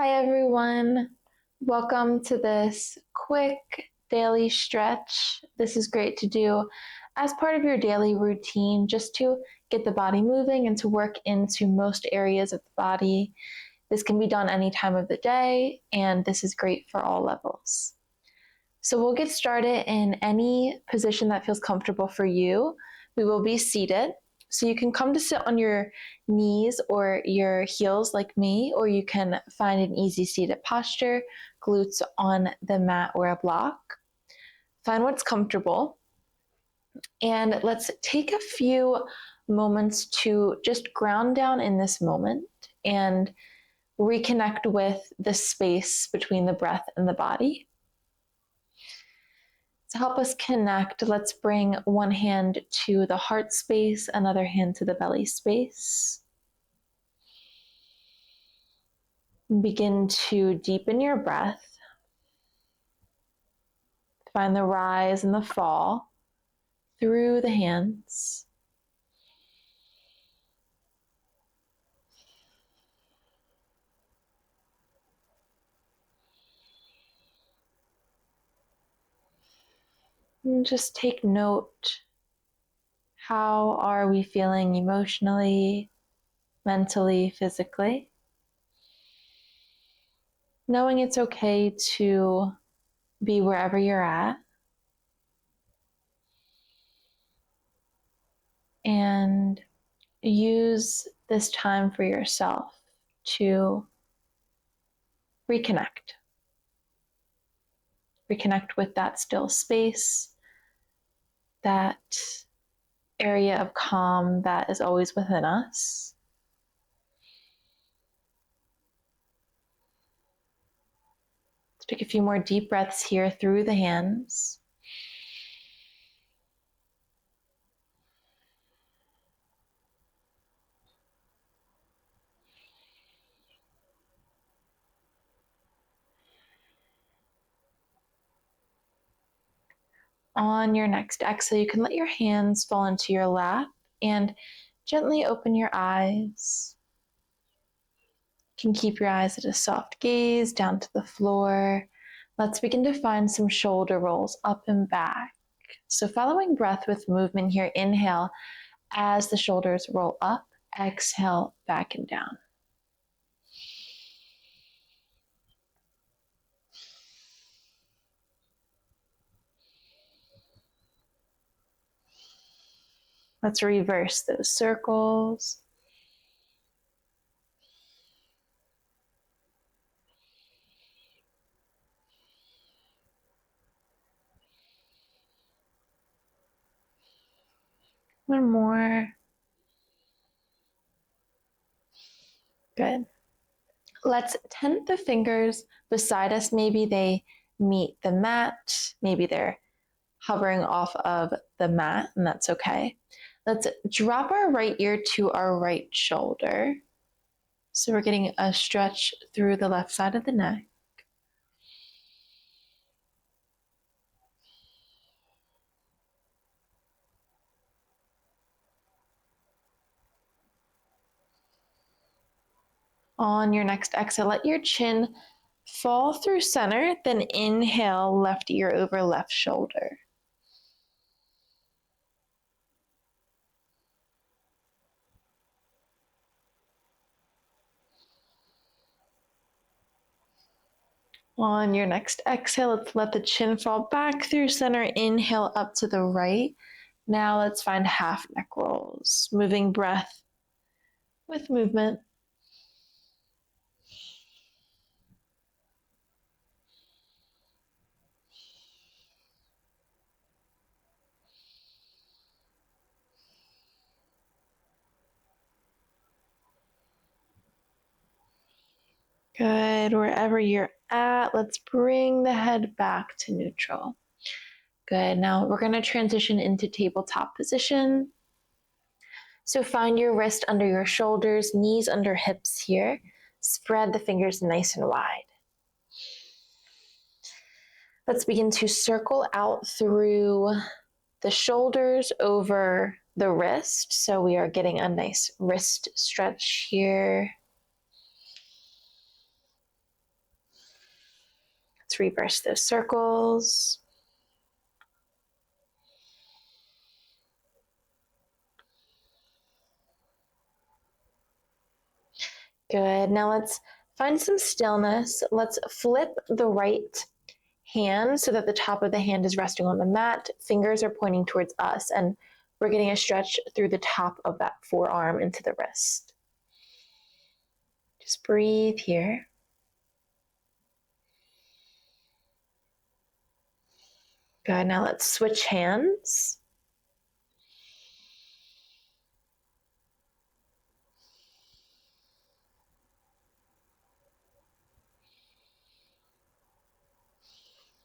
Hi everyone, welcome to this quick daily stretch. This is great to do as part of your daily routine just to get the body moving and to work into most areas of the body. This can be done any time of the day, and this is great for all levels. So we'll get started in any position that feels comfortable for you. We will be seated. So you can come to sit on your knees or your heels like me, or you can find an easy seated posture, glutes on the mat or a block. Find what's comfortable. And let's take a few moments to just ground down in this moment and reconnect with the space between the breath and the body. To help us connect, let's bring one hand to the heart space, another hand to the belly space. Begin to deepen your breath. Find the rise and the fall through the hands. And just take note. How are we feeling emotionally, mentally, physically? Knowing it's okay to be wherever you're at. And use this time for yourself to reconnect. Reconnect with that still space, that area of calm that is always within us. Let's take a few more deep breaths here through the hands. On your next exhale, you can let your hands fall into your lap and gently open your eyes. You can keep your eyes at a soft gaze down to the floor. Let's begin to find some shoulder rolls up and back. So following breath with movement here, inhale as the shoulders roll up, exhale back and down. Let's reverse those circles. One more. Good. Let's tent the fingers beside us. Maybe they meet the mat. Maybe they're hovering off of the mat, and that's okay. Let's drop our right ear to our right shoulder. So we're getting a stretch through the left side of the neck. On your next exhale, let your chin fall through center, then inhale left ear over left shoulder. On your next exhale, let's let the chin fall back through center, inhale up to the right. Now let's find half neck rolls, moving breath with movement. Good, wherever you're at, let's bring the head back to neutral. Good, now we're gonna transition into tabletop position. So find your wrist under your shoulders, knees under hips here. Spread the fingers nice and wide. Let's begin to circle out through the shoulders over the wrist. So we are getting a nice wrist stretch here. Let's reverse those circles. Good. Now let's find some stillness. Let's flip the right hand so that the top of the hand is resting on the mat. Fingers are pointing towards us, and we're getting a stretch through the top of that forearm into the wrist. Just breathe here. Good. Now let's switch hands.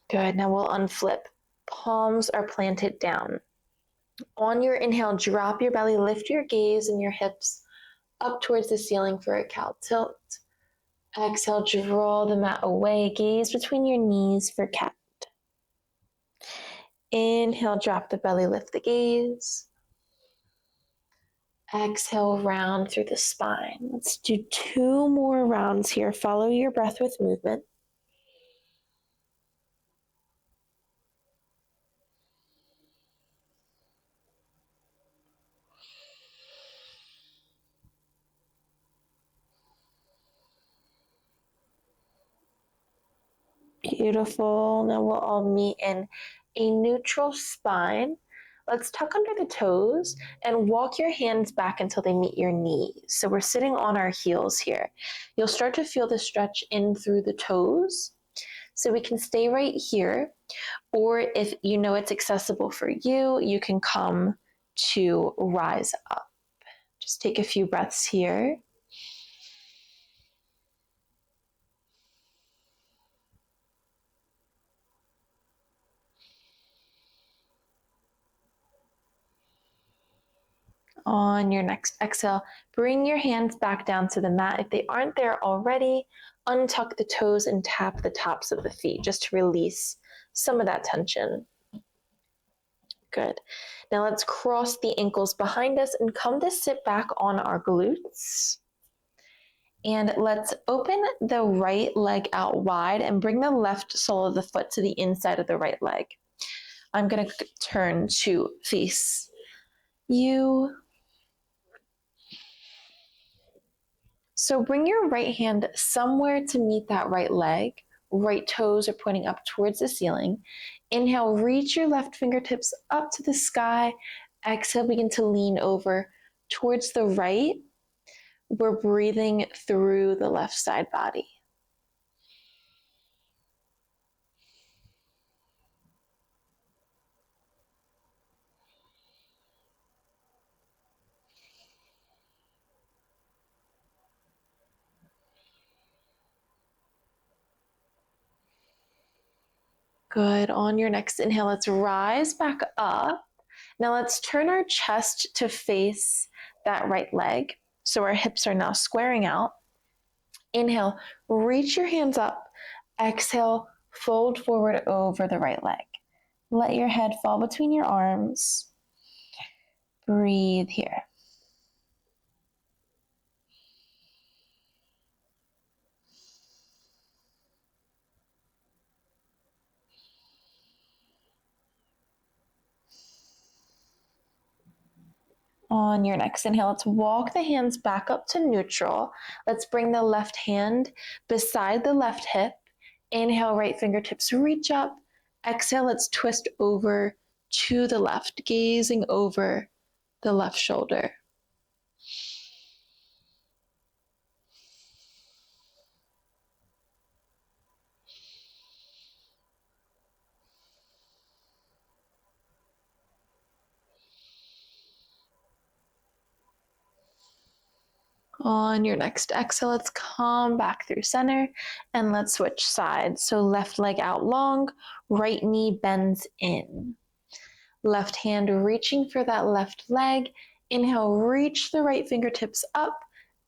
Good. Now we'll unflip. Palms are planted down. On your inhale, drop your belly, lift your gaze and your hips up towards the ceiling for a cow tilt. Exhale, draw the mat away, gaze between your knees for cat. Inhale, drop the belly, lift the gaze. Exhale, round through the spine. Let's do 2 more rounds here. Follow your breath with movement. Beautiful. Now we'll all meet in a neutral spine. Let's tuck under the toes and walk your hands back until they meet your knees. So we're sitting on our heels here. You'll start to feel the stretch in through the toes. So we can stay right here, or if you know it's accessible for you, you can come to rise up. Just take a few breaths here. On your next exhale, bring your hands back down to the mat. If they aren't there already, untuck the toes and tap the tops of the feet just to release some of that tension. Good. Now let's cross the ankles behind us and come to sit back on our glutes. And let's open the right leg out wide and bring the left sole of the foot to the inside of the right leg. I'm going to turn to face you. So bring your right hand somewhere to meet that right leg. Right toes are pointing up towards the ceiling. Inhale, reach your left fingertips up to the sky. Exhale, begin to lean over towards the right. We're breathing through the left side body. Good. On your next inhale, let's rise back up. Now let's turn our chest to face that right leg. So our hips are now squaring out. Inhale, reach your hands up. Exhale, fold forward over the right leg. Let your head fall between your arms. Breathe here. On your next inhale, let's walk the hands back up to neutral. Let's bring the left hand beside the left hip. Inhale, right fingertips reach up. Exhale, let's twist over to the left, gazing over the left shoulder. On your next exhale, let's come back through center and let's switch sides. So left leg out long, right knee bends in. Left hand reaching for that left leg. Inhale, reach the right fingertips up.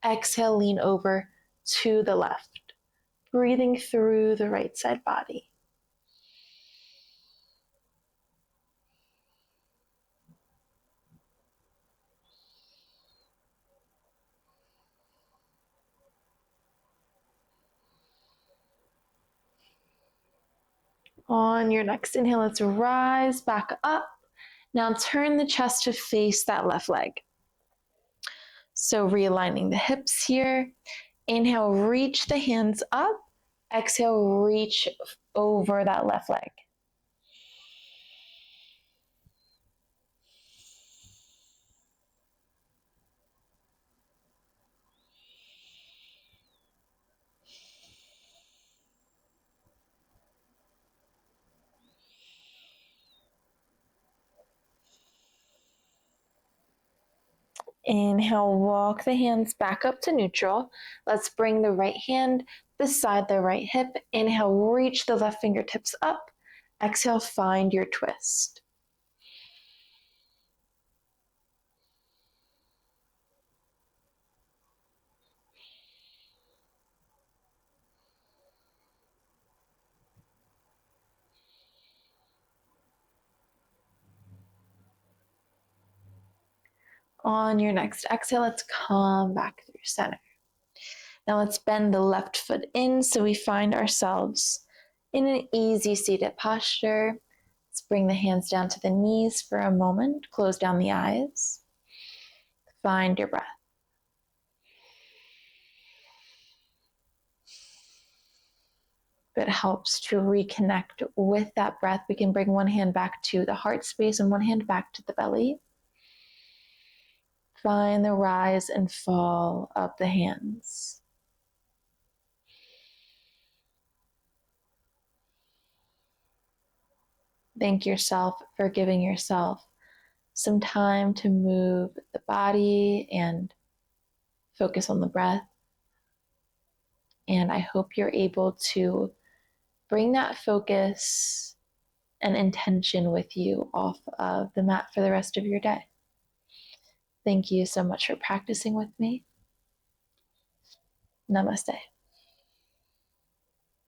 Exhale, lean over to the left. Breathing through the right side body. On your next inhale, let's rise back up. Now turn the chest to face that left leg. So realigning the hips here. Inhale, reach the hands up. Exhale, reach over that left leg. Inhale, walk the hands back up to neutral. Let's bring the right hand beside the right hip. Inhale, reach the left fingertips up. Exhale, find your twist. On your next exhale, let's come back through center. Now let's bend the left foot in so we find ourselves in an easy seated posture. Let's bring the hands down to the knees for a moment. Close down the eyes. Find your breath. If it helps to reconnect with that breath, we can bring one hand back to the heart space and one hand back to the belly. Find the rise and fall of the hands. Thank yourself for giving yourself some time to move the body and focus on the breath. And I hope you're able to bring that focus and intention with you off of the mat for the rest of your day. Thank you so much for practicing with me. Namaste.